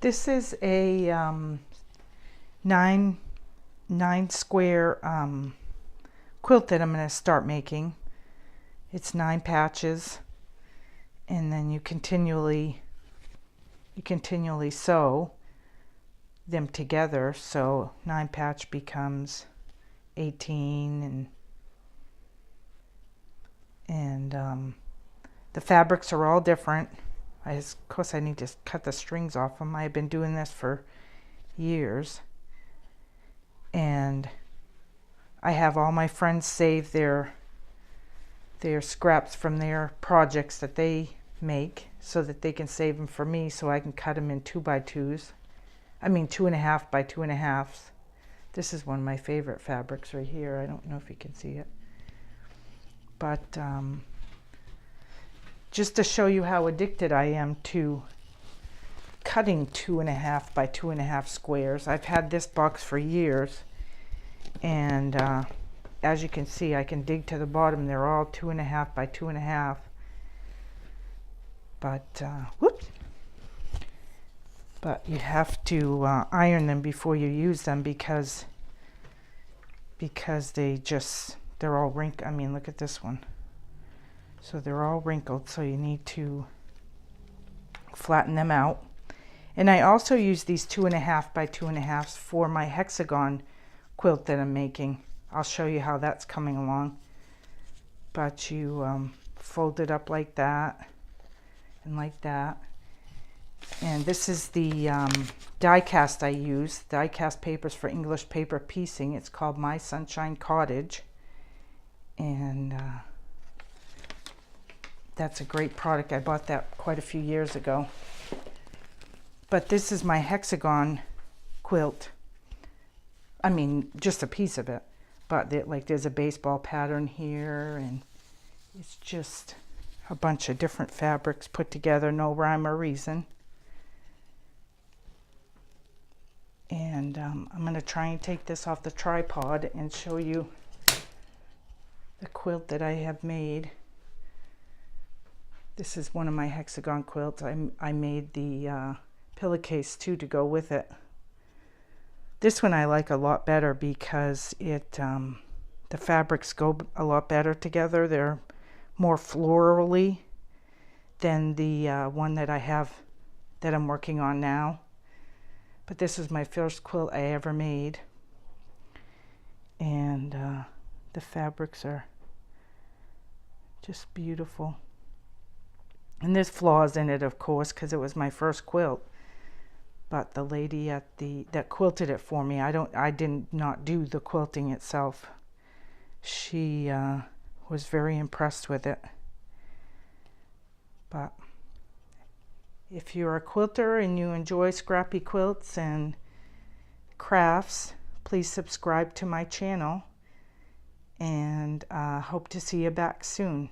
This is a 9 square quilt that I'm going to start making. It's 9 patches, and then you continually sew them together, so 9 patch becomes 18, and the fabrics are all different. Of course I need to cut the strings off them. I've been doing this for years, and I have all my friends save their scraps from their projects that they make so that they can save them for me, so I can cut them in 2x2s. I mean 2.5 by 2.5. This is one of my favorite fabrics right here. I don't know if you can see it, but just to show you how addicted I am to cutting 2.5 by 2.5 squares. I've had this box for years, and as you can see, I can dig to the bottom. They're all 2.5 by 2.5. But whoops! But you have to iron them before you use them because they're all wrinkled. I mean, look at this one. So they're all wrinkled, so you need to flatten them out. And I also use these 2.5 by 2.5s for my hexagon quilt that I'm making. I'll show you how that's coming along. But you fold it up like that and like that. And this is the die cast I use. Die cast papers for English paper piecing. It's called My Sunshine Cottage. And that's a great product. I bought that quite a few years ago. But this is my hexagon quilt. I mean, just a piece of it. But there's a baseball pattern here, and it's just a bunch of different fabrics put together, no rhyme or reason. And I'm going to try and take this off the tripod and show you the quilt that I have made. This is one of my hexagon quilts. I made the pillowcase too to go with it. This one I like a lot better because the fabrics go a lot better together. They're more florally than the one that I have that I'm working on now. But this is my first quilt I ever made, and the fabrics are just beautiful. And there's flaws in it, of course, because it was my first quilt. But the lady that quilted it for me, I did not do the quilting itself. She was very impressed with it. But if you're a quilter and you enjoy scrappy quilts and crafts, please subscribe to my channel, and hope to see you back soon.